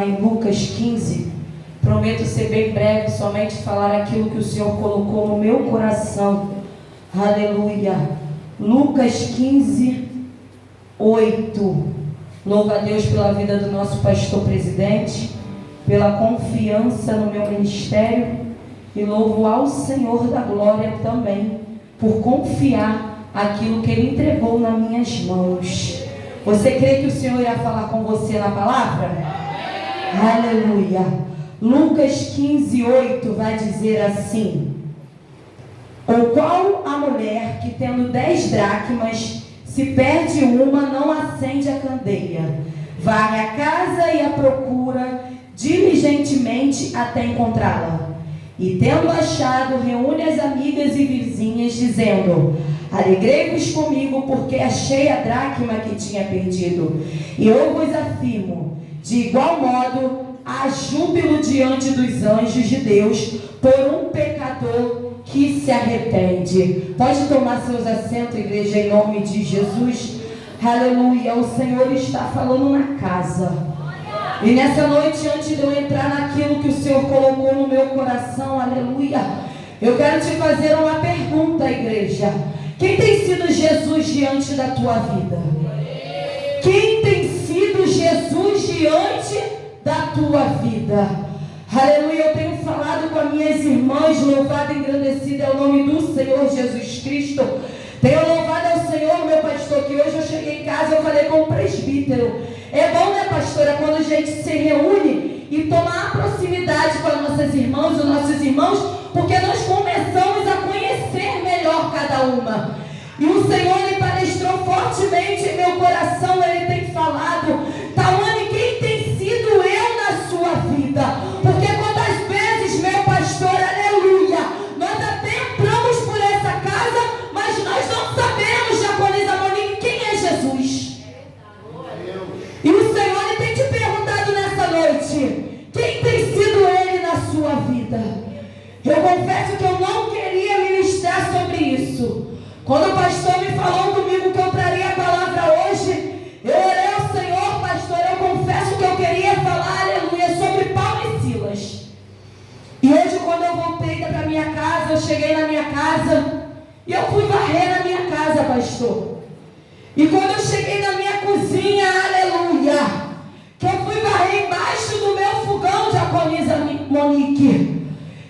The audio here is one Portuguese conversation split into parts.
lá em Lucas 15. Prometo ser bem breve, somente falar aquilo que o Senhor colocou no meu coração. Aleluia. Lucas 15, 8. Louvo a Deus pela vida do nosso pastor presidente, pela confiança no meu ministério, e louvo ao Senhor da glória também por confiar aquilo que Ele entregou nas minhas mãos. Você crê que o Senhor irá falar com você na palavra? Aleluia. Lucas 15, 8 vai dizer assim: ou qual a mulher que tendo 10 dracmas, se perde uma, não acende a candeia, varre a casa e a procura diligentemente até encontrá-la, e tendo achado, reúne as amigas e vizinhas, dizendo: alegrei-vos comigo, porque achei a dracma que tinha perdido. E eu vos afirmo, de igual modo há júbilo diante dos anjos de Deus por um pecador que se arrepende. Pode tomar seus assentos, igreja, em nome de Jesus. Aleluia. O Senhor está falando na casa. E nessa noite, antes de eu entrar naquilo que o Senhor colocou no meu coração, aleluia, eu quero te fazer uma pergunta, igreja. Quem tem sido Jesus diante da tua vida? Quem tem sido Jesus diante da tua vida? Aleluia. Eu tenho falado com as minhas irmãs, louvado e engrandecido é o nome do Senhor Jesus Cristo. Tenho louvado ao Senhor, meu pastor, que hoje eu cheguei em casa, eu falei com o presbítero. É bom, né, pastora, quando a gente se reúne e tomar proximidade com as nossas irmãs, os nossos irmãos, porque nós começamos a conhecer melhor cada uma. E o Senhor, Ele palestrou fortemente em meu coração, Ele tem falado: Tawane, quem tem sido eu na sua vida? Porque quantas vezes, meu pastor, aleluia, nós até entramos por essa casa, mas nós não sabemos, Jaconisa Monique, quem é Jesus. E o Senhor, Ele tem te perguntado nessa noite: quem tem sido Ele na sua vida? Eu confesso que eu não queria ministrar sobre isso. Quando o pastor me falou domingo que eu traria a palavra hoje, eu orei ao Senhor, pastor, eu confesso que eu queria falar, aleluia, sobre Paulo e Silas. E hoje, quando eu voltei para minha casa, eu cheguei na minha casa e eu fui varrer na minha casa, pastor. E quando eu cheguei na minha cozinha, aleluia, que eu fui varrer embaixo do meu fogão, Jaconisa Monique,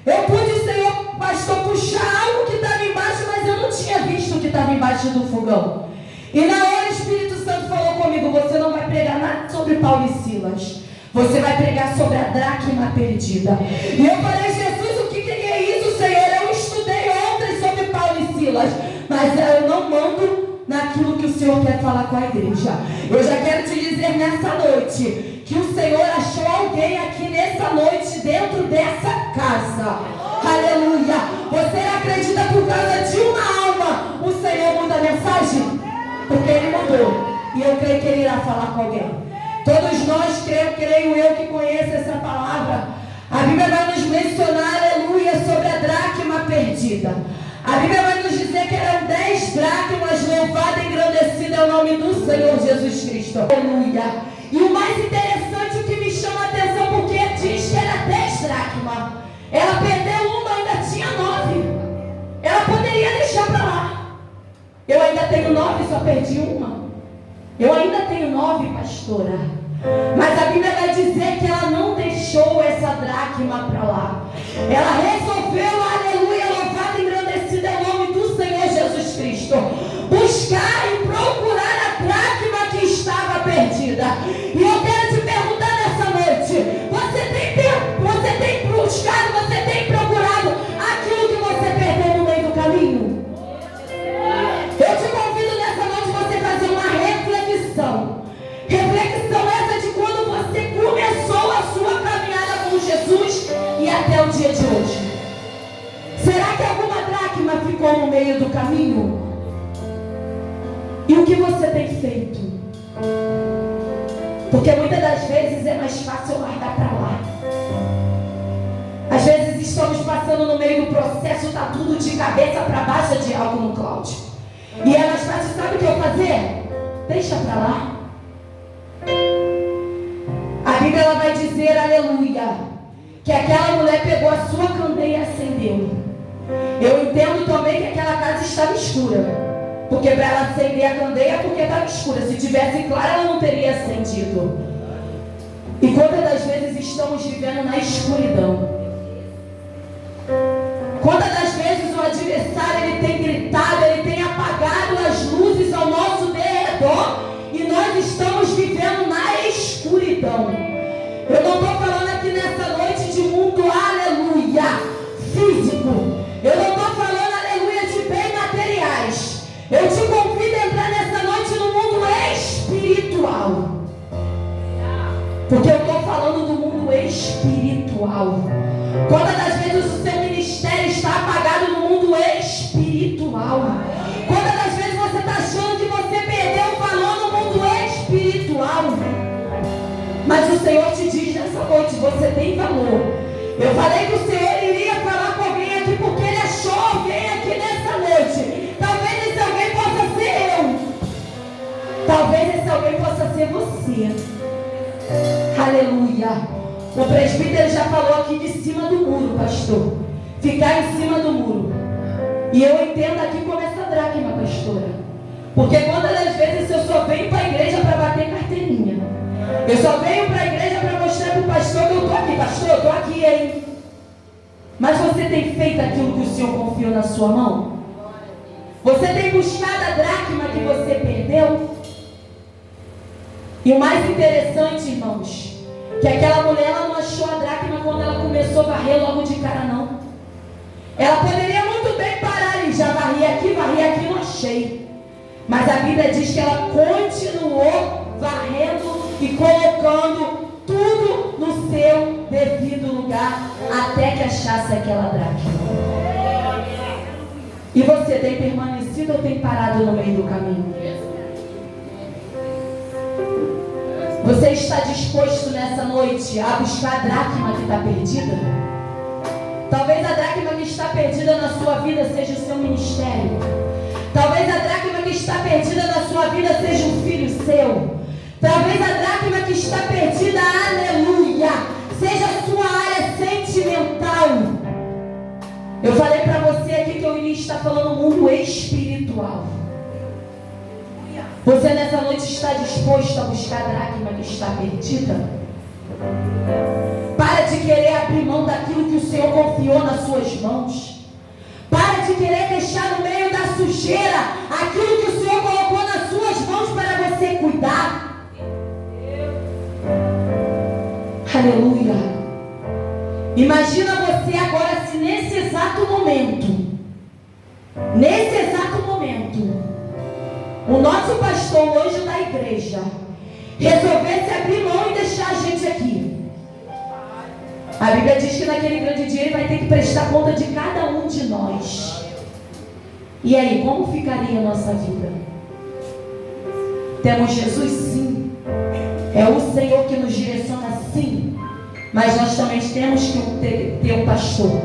eu pude, Senhor, pastor, puxar algo que estava embaixo, mas eu não tinha visto o que estava embaixo do fogão. E na hora o Espírito Santo falou comigo: você não vai pregar nada sobre Paulo e Silas, você vai pregar sobre a dracma perdida. E eu falei: Jesus, o que é isso, Senhor? Eu estudei ontem sobre Paulo e Silas, mas eu não mando naquilo que o Senhor quer falar com a igreja. Eu já quero te dizer nessa noite que o Senhor achou alguém aqui nessa noite dentro dessa casa. Aleluia. Você acredita por causa de uma alma o Senhor muda a mensagem? Porque Ele mudou. E eu creio que Ele irá falar com alguém. Todos nós, creio eu que conheço essa palavra. A Bíblia vai nos mencionar, aleluia, sobre a dracma perdida. A Bíblia vai nos dizer que eram 10 dracmas, louvado e engrandecido é o nome do Senhor Jesus Cristo. Aleluia. E o mais interessante, o que me chama a atenção, porque diz que era 10 dracmas. Ela perdeu uma, ainda tinha 9. Ela poderia deixar para lá. Eu ainda tenho 9, só perdi uma. Eu ainda tenho 9, pastora. Mas a Bíblia vai dizer que ela não deixou essa dracma para lá. Ela resolveu, aleluia, louvado e engrandecido é o nome do Senhor Jesus Cristo, buscar e procurar a dracma que estava perdida. E eu quero te perguntar nessa noite: você tem buscado, você tem procurado aquilo que você perdeu no meio do caminho? Eu te convido nessa noite você fazer uma reflexão. Reflexão essa de quando você começou a sua caminhada com Jesus e até o dia de hoje. Será que alguma dracma ficou no meio do caminho? E o que você tem feito? Porque muitas das vezes é mais fácil largar para lá. Às vezes estamos passando no meio do processo, está tudo de cabeça para baixo de algo no Cláudio. E é mais fácil, sabe o que eu fazer? Deixa para lá. A Bíblia ela vai dizer, aleluia, que aquela mulher pegou a sua candeia e acendeu. Eu entendo também que aquela casa estava escura, porque para ela acender a candeia, porque estava escura. Se tivesse clara, ela não teria acendido. E quantas das vezes estamos vivendo na escuridão? Quantas das vezes o adversário ele tem gritado, ele tem apagado as luzes ao nosso derredor e nós estamos vivendo na escuridão? Eu não estou falando aqui nessa noite de mundo, aleluia, físico. Eu não estou falando, aleluia, de bens materiais. Eu te convido a entrar nessa noite no mundo espiritual. Porque eu estou falando do mundo espiritual. Quantas das vezes o seu ministério está apagado no mundo espiritual? Quantas das vezes você está achando que você perdeu o valor no mundo espiritual? Mas o Senhor te diz nessa noite, você tem valor. Eu falei que o Senhor iria falar com alguém aqui porque Ele achou alguém aqui nessa noite. Talvez esse alguém possa ser eu. Talvez esse alguém possa ser você. Aleluia. O presbítero já falou aqui de cima do muro, pastor. Ficar em cima do muro. E eu entendo aqui como essa dracma, pastora. Porque quantas das vezes eu só venho para a igreja para bater carteirinha. Eu só venho para a igreja para mostrar para o pastor que eu estou aqui. Pastor, eu estou aqui, hein? Mas você tem feito aquilo que o Senhor confiou na sua mão? Você tem buscado a dracma que você perdeu? E o mais interessante, irmãos, que aquela mulher ela não achou a dracma quando ela começou a varrer logo de cara, não. Ela poderia muito bem parar ali, já varri aqui, não achei. Mas a Bíblia diz que ela continuou varrendo e colocando tudo no seu devido lugar até que achasse aquela dracma. E você tem permanecido ou tem parado no meio do caminho? Você está disposto nessa noite a buscar a dracma que está perdida? Talvez a dracma que está perdida na sua vida seja o seu ministério. Talvez a dracma que está perdida na sua vida seja um filho seu. Talvez a dracma que está perdida, aleluia, seja a sua área sentimental. Eu falei para você aqui que eu iria estar falando mundo espiritual. Você nessa noite está disposto a buscar a dracma que está perdida? Para de querer abrir mão daquilo que o Senhor confiou nas suas mãos. Para de querer deixar no meio da sujeira aquilo que o Senhor colocou nas suas mãos para você cuidar. Aleluia. Imagina você agora se nesse exato momento, o nosso pastor, o anjo da igreja, resolvesse abrir mão e deixar a gente aqui. A Bíblia diz que naquele grande dia ele vai ter que prestar conta de cada um de nós. E aí, como ficaria a nossa vida? Temos Jesus, sim. É o Senhor que nos direciona, sim. Mas nós também temos que ter um pastor.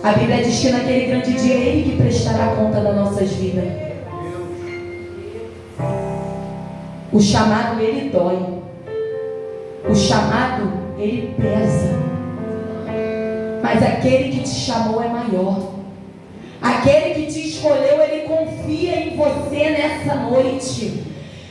A Bíblia diz que naquele grande dia é Ele que prestará conta das nossas vidas. O chamado, ele dói. O chamado, ele pesa. Mas aquele que te chamou é maior. Aquele que te escolheu, ele confia em você nessa noite.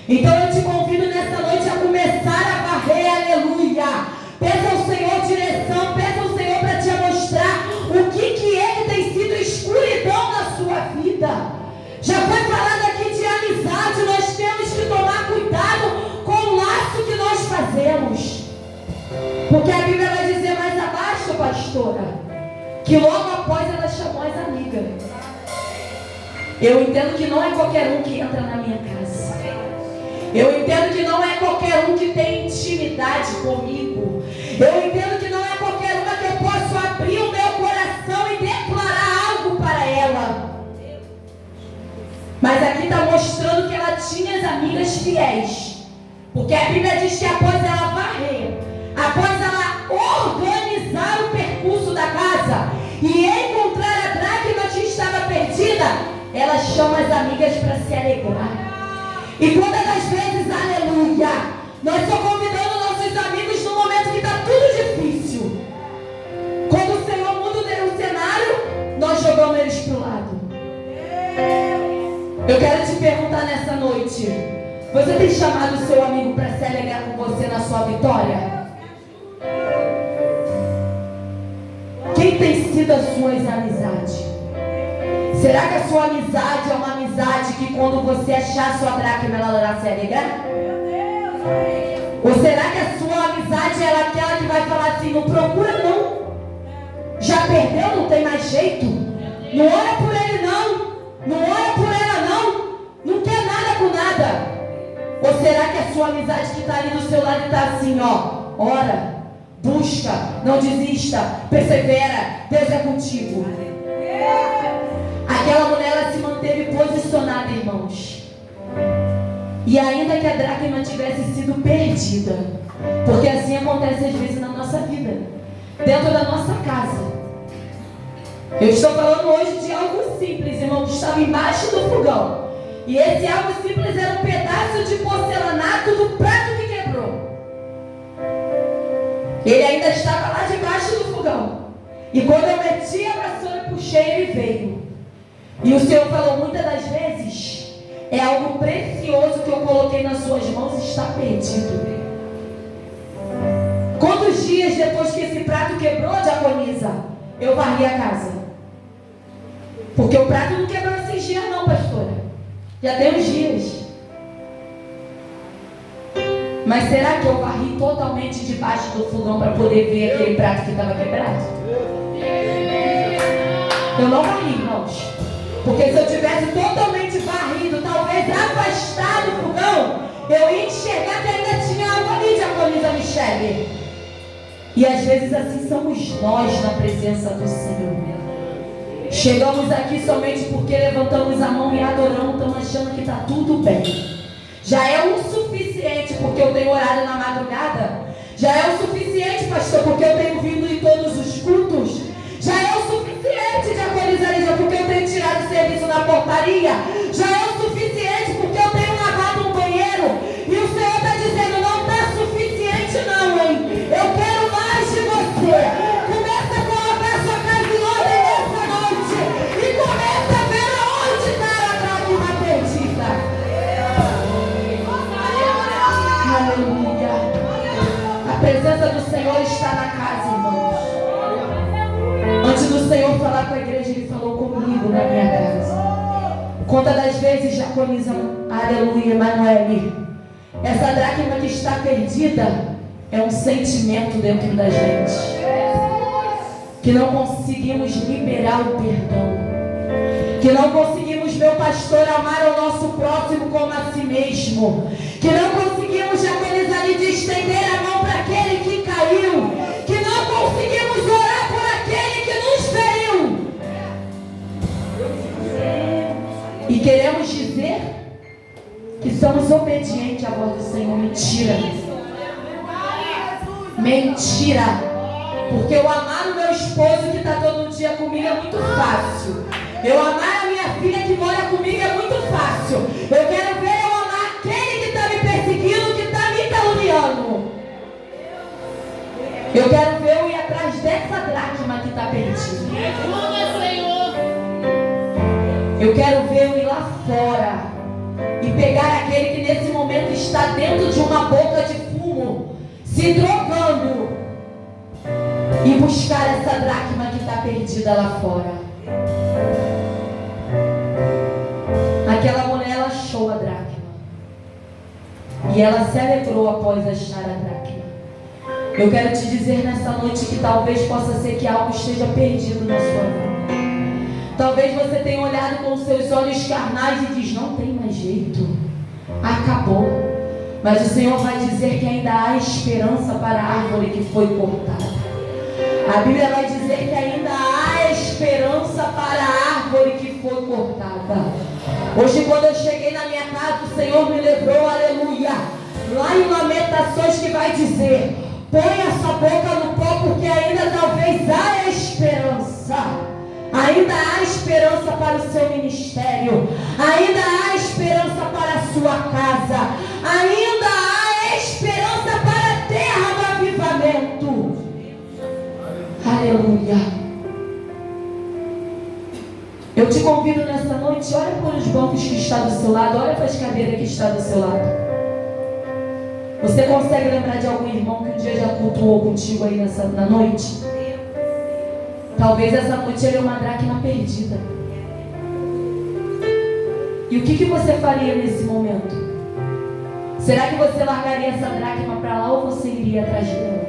Então eu te convido nessa noite a começar a varrer, aleluia. Peça ao Senhor direção, peça ao Senhor para te mostrar o que é que tem sido escuridão na sua vida. Já foi falado aqui de amizade, nós temos que tomar cuidado com o laço que nós fazemos. Porque a Bíblia vai dizer mais abaixo, pastora, que logo após ela chamou as amigas. Eu entendo que não é qualquer um que entra na minha casa. Eu entendo que não é qualquer um que tem intimidade comigo. Eu entendo que não é qualquer uma que eu posso abrir o meu coração e declarar algo para ela. Mas aqui está mostrando que ela tinha as amigas fiéis. Porque a Bíblia diz que após ela varrer, após ela organizar o percurso da casa e encontrar a dracma que estava perdida, ela chama as amigas para se alegrar. E quantas das vezes, aleluia, nós só convidamos nossos amigos no momento perguntar nessa noite: você tem chamado o seu amigo para se alegrar com você na sua vitória? Quem tem sido as suas amizades? Será que a sua amizade é uma amizade que quando você achar a sua dracma ela irá se alegrar? Ou será que a sua amizade é aquela que vai falar assim: não procura não, já perdeu, não tem mais jeito, não olha por ele não olha por ela não quer nada com nada? Ou será que a sua amizade que está ali do seu lado está assim, ó, ora, busca, não desista, persevera, Deus é contigo? Aquela mulher, ela se manteve posicionada, irmãos. E ainda que a dracma tivesse sido perdida, porque assim acontece às vezes na nossa vida, dentro da nossa casa. Eu estou falando hoje de algo simples, irmão, que estava embaixo do fogão. E esse algo simples era um pedaço de porcelanato do prato que quebrou. Ele ainda estava lá debaixo do fogão. E quando eu meti a vassoura e puxei, ele veio. E o Senhor falou: muitas das vezes é algo precioso que eu coloquei nas suas mãos e está perdido. Quantos dias depois que esse prato quebrou, diaconisa, eu varri a casa? Porque o prato não quebrou esses dias não, pastora. Já tem uns dias. Mas será que eu varri totalmente debaixo do fogão para poder ver aquele prato que estava quebrado? Eu não varri, irmãos. Porque se eu tivesse totalmente varrido, talvez afastado do fogão, eu ia enxergar que ainda tinha algo ali, diaconisa Michele. E às vezes assim somos nós na presença do Senhor. Chegamos aqui somente porque levantamos a mão e adoramos, estamos achando que está tudo bem. Já é o suficiente porque eu tenho orado na madrugada. Já é o suficiente, pastor, porque eu tenho vindo em todos os cultos. Já é o suficiente, diaconisa Lígia, porque eu tenho tirado o serviço na portaria. Já é o suficiente porque eu tenho lavado um banheiro. E o Senhor está dizendo: não está suficiente não, hein? Eu quero mais de você. Começa a colocar sua casa em ordem nessa noite. E começa a ver aonde está a dracma perdida. Aleluia. A presença do Senhor está na casa, irmãos. Antes do Senhor falar com a igreja, Ele falou comigo na minha casa. Quantas das vezes, diaconisa, aleluia, Emanuele, essa dracma que está perdida é um sentimento dentro da gente, que não conseguimos liberar o perdão, que não conseguimos, meu pastor, amar o nosso próximo como a si mesmo, que não conseguimos, diaconisa, ali de estender a mão para aquele que caiu, que não conseguimos orar por aquele que nos feriu. E queremos dizer que somos obedientes à voz do Senhor. Mentira. Mentira. Porque eu amar o meu esposo que está todo dia comigo é muito fácil. Eu amar a minha filha que mora comigo é muito fácil. Eu quero ver eu amar aquele que está me perseguindo, que está me caluniando. Eu quero ver eu ir atrás dessa dracma que está perdida. Eu quero ver eu ir lá fora e pegar aquele que nesse momento está dentro de uma boca de fumo, se drogando, e buscar essa dracma que está perdida lá fora. Aquela mulher, ela achou a dracma e ela se alegrou após achar a dracma. Eu quero te dizer nessa noite que talvez possa ser que algo esteja perdido na sua vida. Talvez você tenha olhado com os seus olhos carnais e diz: não tem mais jeito, acabou. Mas o Senhor vai dizer que ainda há esperança para a árvore que foi cortada. A Bíblia vai dizer que ainda há esperança para a árvore que foi cortada. Hoje, quando eu cheguei na minha casa, o Senhor me levou, aleluia, lá em Lamentações, que vai dizer: põe a sua boca no pó, porque ainda talvez há esperança. Ainda há esperança para o seu ministério. Ainda há esperança para a sua casa. Ainda há esperança para a terra do avivamento. Aleluia. Eu te convido nessa noite noite, olha para os bancos que está do seu lado, olha para as cadeiras que está do seu lado. Você consegue lembrar de algum irmão que um dia já cultuou contigo aí na noite? Talvez essa noite ele é uma dracma perdida. E o que você faria nesse momento? Será que você largaria essa dracma para lá ou você iria atrás dela?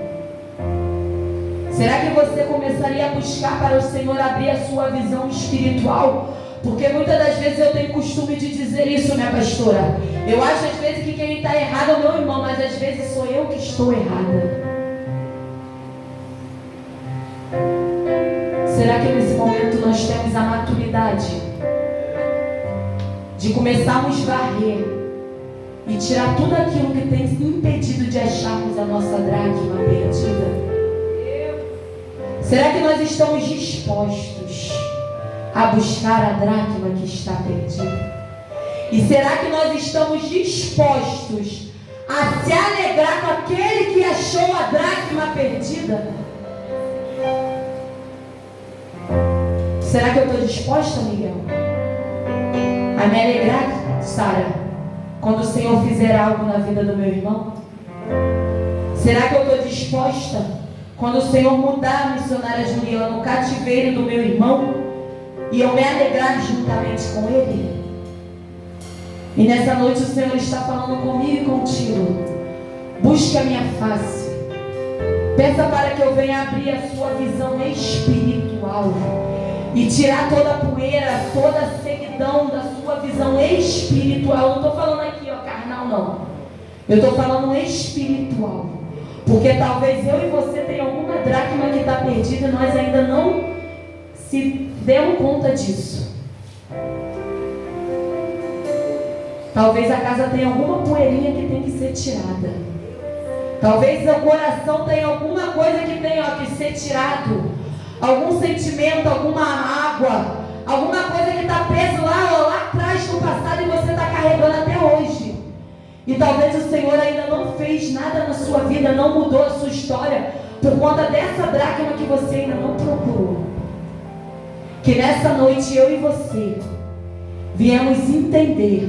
Será que você começaria a buscar para o Senhor abrir a sua visão espiritual? Porque muitas das vezes eu tenho costume de dizer isso, minha pastora. Eu acho às vezes que quem está errado é o meu irmão, mas às vezes sou eu que estou errada. Será que nesse momento nós temos a maturidade de começarmos a varrer e tirar tudo aquilo que tem impedido de acharmos a nossa dracma perdida? Será que nós estamos dispostos a buscar a dracma que está perdida? E será que nós estamos dispostos a se alegrar com aquele que achou a dracma perdida? Será que eu estou disposta, Miguel, a me alegrar, Sara, quando o Senhor fizer algo na vida do meu irmão? Será que eu estou disposta, quando o Senhor mudar a missionária Juliana no cativeiro do meu irmão, e eu me alegrar juntamente com ele? E nessa noite o Senhor está falando comigo e contigo. Busque a minha face. Peça para que eu venha abrir a sua visão espiritual e tirar toda a poeira, toda a ceguidão da sua visão espiritual. Eu não estou falando aqui, carnal, não. Eu estou falando espiritual. Porque talvez eu e você tenha alguma dracma que está perdida e nós ainda não se demos conta disso. Talvez a casa tenha alguma poeirinha que tem que ser tirada. Talvez o coração tenha alguma coisa que tenha que ser tirado. Algum sentimento, alguma mágoa, alguma coisa que está preso lá atrás no passado e você está carregando até hoje. E talvez o Senhor ainda não fez nada na sua vida, não mudou a sua história por conta dessa dracma que você ainda não procurou. Que nessa noite eu e você viemos entender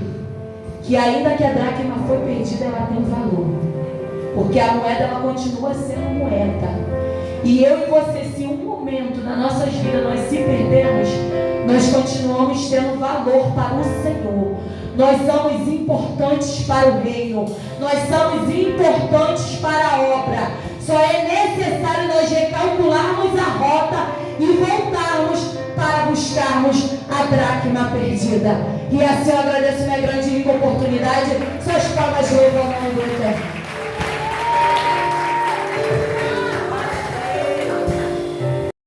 que ainda que a dracma foi perdida, ela tem valor. Porque a moeda, ela continua sendo moeda. E eu e você, se um momento na nossas vidas nós se perdermos, nós continuamos tendo valor para o Senhor. Nós somos importantes para o reino. Nós somos importantes para a obra. Só é necessário nós recalcularmos a rota e voltarmos para buscarmos a dracma perdida. E assim eu agradeço minha grande e rica oportunidade. Suas palmas louvam o nome do Eterno.